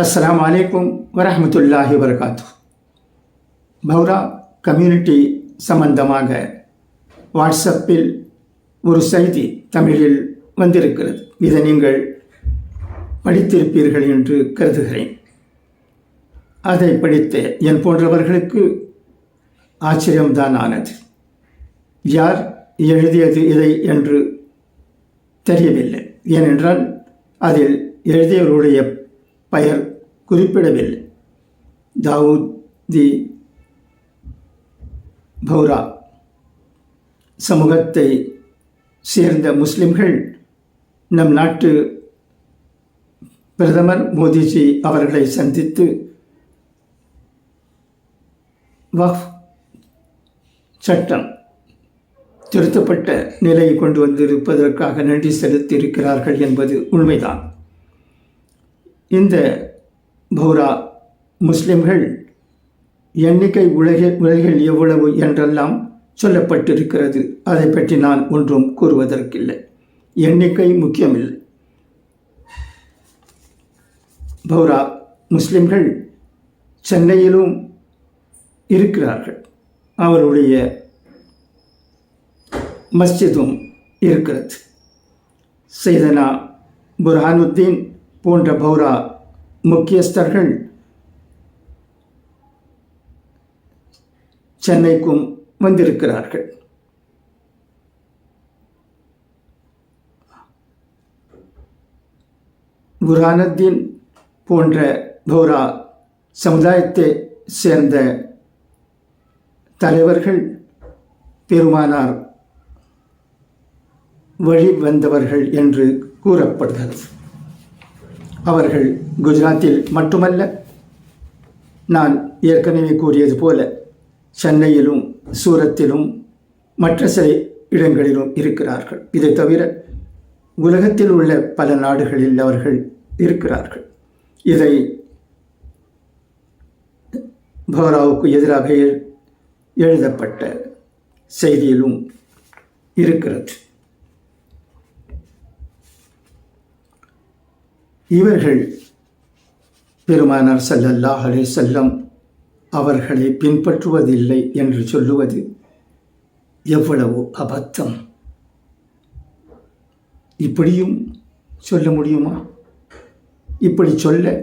அஸ்ஸலாமு அலைக்கும் வரஹ்மத்துல்லாஹி வபரகாத்துஹு. பௌரா கம்யூனிட்டி சம்பந்தமாக வாட்ஸ்அப்பில் ஒரு செய்தி தமிழில் வந்திருக்கிறது. இதை நீங்கள் படித்திருப்பீர்கள் என்று கருதுகிறேன். அதை படித்த என் போன்றவர்களுக்கு ஆச்சரியம்தான் ஆனது. யார் எழுதியது இதை என்று தெரியவில்லை. ஏனென்றால் அதில் எழுதியவருடைய பெயர் குறிப்பிடவில்லை. தாவூதி பௌரா சமூகத்தை சேர்ந்த முஸ்லிம்கள் நம் நாட்டு பிரதமர் மோடிஜி அவர்களை சந்தித்து வக்ஃப் சட்டம் திருத்தப்பட்ட நிலையை கொண்டு வந்திருப்பதற்காக நன்றி செலுத்தியிருக்கிறார்கள் என்பது உண்மைதான். இந்த பௌரா முஸ்லிம்கள் எண்ணிக்கை உலகில் எவ்வளவு என்றெல்லாம் சொல்லப்பட்டிருக்கிறது. அதை பற்றி நான் ஒன்றும் கூறுவதற்கில்லை. எண்ணிக்கை முக்கியமில்லை. பௌரா முஸ்லிம்கள் சென்னையிலும் இருக்கிறார்கள். அவருடைய மஸ்ஜிதும் இருக்கிறது. சையதனா புர்ஹானுத்தீன் போன்ற பௌரா முக்கியஸ்தர்கள் சென்னைக்கும் வந்திருக்கிறார்கள். புர்ஹானுத்தீன் போன்ற பௌரா சமுதாயத்தை சேர்ந்த தலைவர்கள் பெருமானார் வழி வந்தவர்கள் என்று கூறப்படுகிறது. அவர்கள் குஜராத்தில் மட்டுமல்ல, நான் ஏற்கனவே கூறியது போல சென்னையிலும் சூரத்திலும் மற்ற சில இடங்களிலும் இருக்கிறார்கள். இதை தவிர உலகத்தில் உள்ள பல நாடுகளில் அவர்கள் இருக்கிறார்கள். இதை பௌராவுக்கு எதிராக எழுதப்பட்ட செய்தியிலும் இருக்கிறது. இவர்கள் பெருமானார் ஸல்லல்லாஹு அலைஹி வஸல்லம் அவர்களை பின்பற்றுவதில்லை என்று சொல்லுவது எவ்வளவு அபத்தம்! இப்படியும் சொல்ல முடியுமா? இப்படி சொல்ல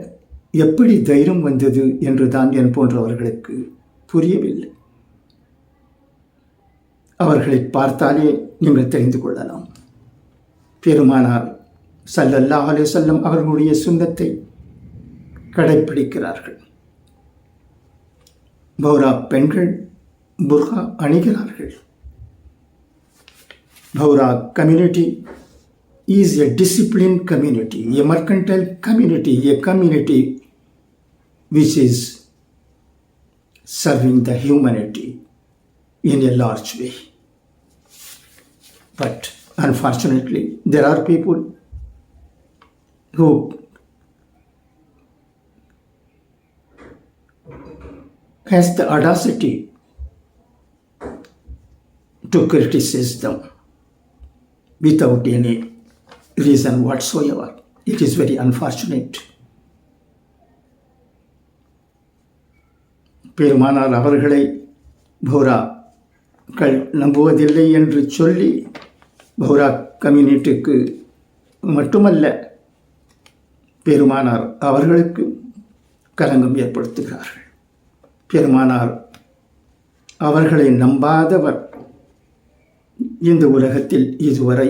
எப்படி தைரியம் வந்தது என்று தான் என் போன்றவர்களுக்கு புரியவில்லை. அவர்களை பார்த்தாலே நீங்கள் தெரிந்து கொள்ளலாம். பெருமானார் ஸல்லல்லாஹு அலைஹி வஸல்லம் அவர்களுடைய சுன்னத்தை கடைப்பிடிக்கிறார்கள். பௌரா பெண்கள் புர்கா அணிகிறார்கள். Bohra community is a disciplined community, a mercantile community, a community which is serving the humanity in a large way. But unfortunately, there are people who has the audacity to criticize them without any reason whatsoever. It is very unfortunate. பெருமானார் அவர்களை பௌராக்கள் நம்புவதில்லை என்று சொல்லி Bowra கம்யூனிட்டிக்கு மட்டுமல்ல, பெருமானார் அவர்களுக்கு கலங்கம் ஏற்படுத்துகிறார்கள். பெருமானார் அவர்களை நம்பாதவர் இந்த உலகத்தில் இதுவரை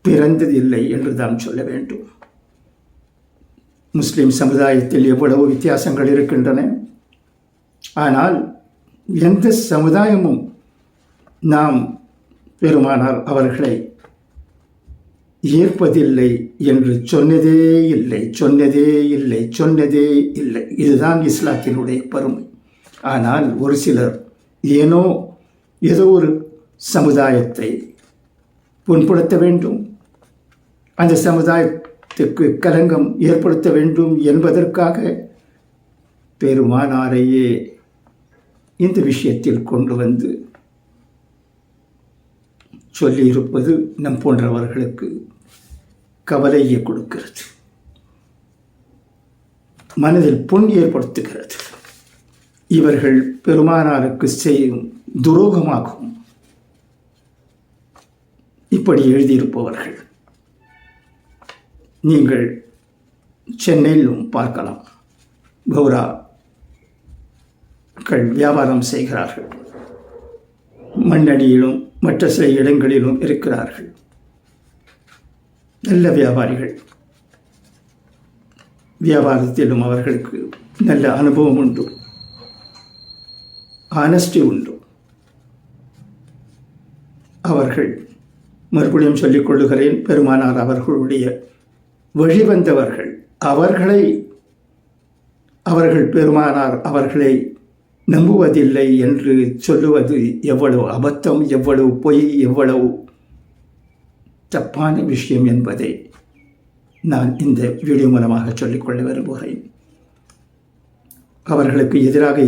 பிறந்ததில்லை என்று தான் சொல்ல வேண்டும். முஸ்லிம் சமுதாயத்தில் எவ்வளவு வித்தியாசங்கள் இருக்கின்றன. ஆனால் எந்த சமுதாயமும் நாம் பெருமானார் அவர்களை ஏற்பதில்லை என்று சொன்னதே இல்லை. இதுதான் இஸ்லாத்தினுடைய பெருமை. ஆனால் ஒரு சிலர் ஏதோ ஒரு சமுதாயத்தை புண்படுத்த வேண்டும், அந்த சமுதாயத்திற்கு கலங்கம் ஏற்படுத்த வேண்டும் என்பதற்காக பெருமானாரையே இந்த விஷயத்தில் கொண்டு வந்து சொல்லியிருப்பது நம் போன்றவர்களுக்கு கவலையை கொடுக்கிறது. மனதில் புண் ஏற்படுத்துகிறது. இவர்கள் பெருமானாருக்கு செய்யும் துரோகமாகும். இப்படி எழுதியிருப்பவர்கள் நீங்கள் சென்னையிலும் பார்க்கலாம். கௌராக்கள் வியாபாரம் செய்கிறார்கள். மண்ணடியிலும் மற்ற சில இடங்களிலும் இருக்கிறார்கள். நல்ல வியாபாரிகள். வியாபாரத்திலும் அவர்களுக்கு நல்ல அனுபவம் உண்டு, ஆனஸ்டி உண்டு. அவர்கள், மறுபடியும் சொல்லிக் கொள்ளுகிறேன், பெருமானார் அவர்களுடைய வழிவந்தவர்கள். அவர்கள் பெருமானார் அவர்களை நம்புவதில்லை என்று சொல்லுவது எவ்வளவு அபத்தம், எவ்வளவு பொய், எவ்வளவு தப்பான விஷயம் என்பதை நான் இந்த வீடியோ மூலமாக சொல்லிக்கொள்ள விரும்புகிறேன். அவர்களுக்கு எதிராக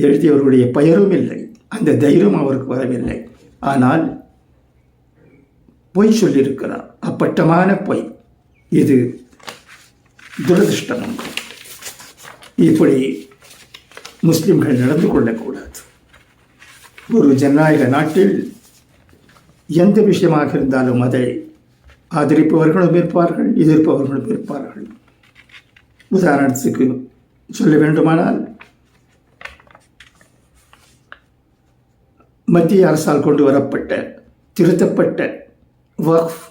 எழுதியவர்களுடைய பெயரும் இல்லை, அந்த தைரியம் அவருக்கு வரவில்லை. ஆனால் பொய் சொல்லியிருக்கிறார், அப்பட்டமான பொய். இது துரதிருஷ்டம். இப்படி முஸ்லிம்கள் நடந்து கொள்ளக்கூடாது. ஒரு ஜனநாயக நாட்டில் எந்த விஷயமாக இருந்தாலும் அதை ஆதரிப்பவர்களும் இருப்பார்கள், எதிர்ப்பவர்களும் இருப்பார்கள். உதாரணத்துக்கு சொல்ல வேண்டுமானால், மத்திய அரசால் கொண்டு வரப்பட்ட திருத்தப்பட்ட வக்ஃப்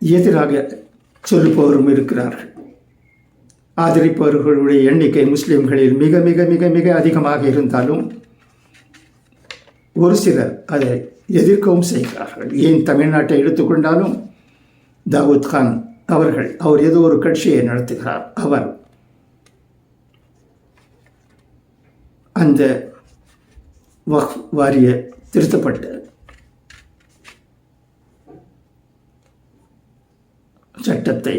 எதிராக சொல்லுபவரும் இருக்கிறார்கள். ஆதரிப்பவர்களுடைய எண்ணிக்கை முஸ்லிம்களில் மிக மிக மிக மிக அதிகமாக இருந்தாலும் ஒரு சிலர் அதை எதிர்க்கவும் செய்கிறார்கள். ஏன் தமிழ்நாட்டை எடுத்துக்கொண்டாலும் தாவூத் கான் அவர் ஏதோ ஒரு கட்சியை நடத்துகிறார். அவர் அந்த வக்ஃப் வாரிய திருத்தப்பட்ட சட்டத்தை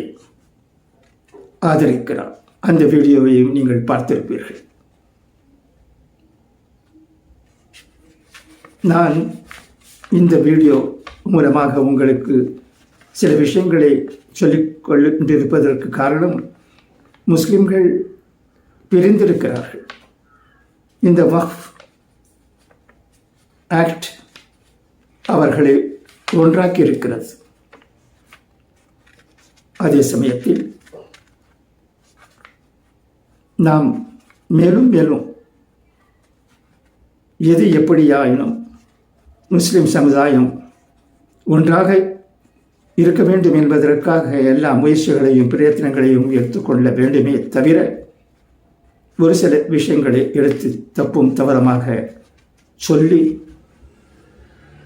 ஆதரிக்கிறார். அந்த வீடியோவையும் நீங்கள் பார்த்திருப்பீர்கள். நான் இந்த வீடியோ மூலமாக உங்களுக்கு சில விஷயங்களை சொல்லிக் கொண்டிருப்பதற்கு காரணம், முஸ்லிம்கள் பிரிந்திருக்கிறார்கள். இந்த வக்ஃப் ஆக்ட் அவர்களை ஒன்றாக்கி இருக்கிறது. அதே சமயத்தில் நாம் மேலும் மேலும் எது எப்படியாயினும் முஸ்லிம் சமுதாயம் ஒன்றாக இருக்க வேண்டும் என்பதற்காக எல்லா முயற்சிகளையும் பிரயத்தனங்களையும் எடுத்துக்கொள்ள வேண்டுமே தவிர, ஒரு சில விஷயங்களை எடுத்து தப்பும் தவறமாக சொல்லி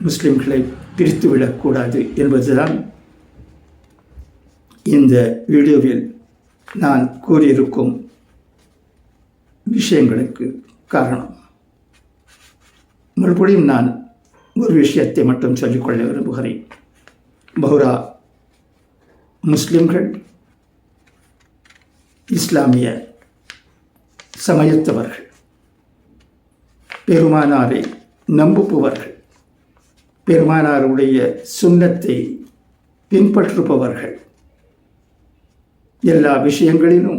முஸ்லிம்களை பிரித்துவிடக்கூடாது என்பதுதான் இந்த வீடியோவில் நான் கூறியிருக்கும் விஷயங்களுக்கு காரணம். மறுபடியும் நான் ஒரு விஷயத்தை மட்டும் சொல்லிக்கொள்ள விரும்புகிறேன். பஹ்ரா முஸ்லிம்கள் இஸ்லாமிய சமயத்தவர்கள், பெருமானாரை நம்புபவர்கள், பெருமானாருடைய சுன்னத்தை பின்பற்றுபவர்கள். எல்லா விஷயங்களிலும்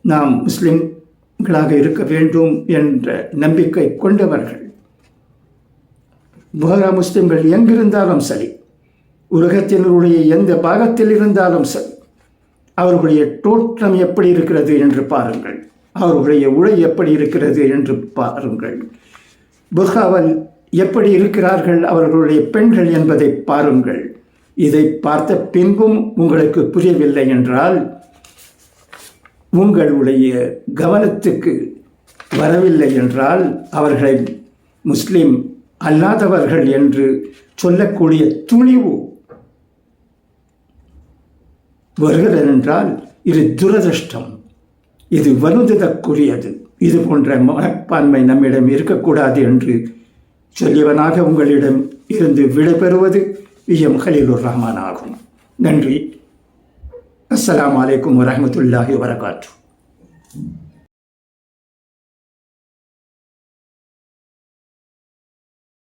நாம் முஸ்லிம்களாக இருக்க வேண்டும் என்ற நம்பிக்கை கொண்டவர்கள். பஹ்ரா முஸ்லிம்கள் எங்கிருந்தாலும் சரி, உலகத்தினருடைய எந்த பாகத்தில் இருந்தாலும் சரி, அவர்களுடைய தோற்றம் எப்படி இருக்கிறது என்று பாருங்கள், அவர்களுடைய உடை எப்படி இருக்கிறது என்று பாருங்கள், புர்காவில் எப்படி இருக்கிறார்கள் அவர்களுடைய பெண்கள் என்பதை பாருங்கள். இதை பார்த்த பின்பும் உங்களுக்கு புரியவில்லை என்றால், உங்களுடைய கவனத்துக்கு வரவில்லை என்றால், அவர்களை முஸ்லிம் அல்லாதவர்கள் என்று சொல்லக்கூடிய துணிவு வருகிறது என்றால், இது துரதிருஷ்டம், இது வருந்துதற்குரியது. இது போன்ற மனப்பான்மை நம்மிடம் இருக்கக்கூடாது என்று சொல்லியவனாக உங்களிடம் இருந்து விடைபெறுவது விஎம் கலீலுர் ரஹ்மான் ஆகும். நன்றி. அஸ்ஸலாமு அலைக்கும் வரஹ்மத்துல்லாஹி வபரகாத்துஹு.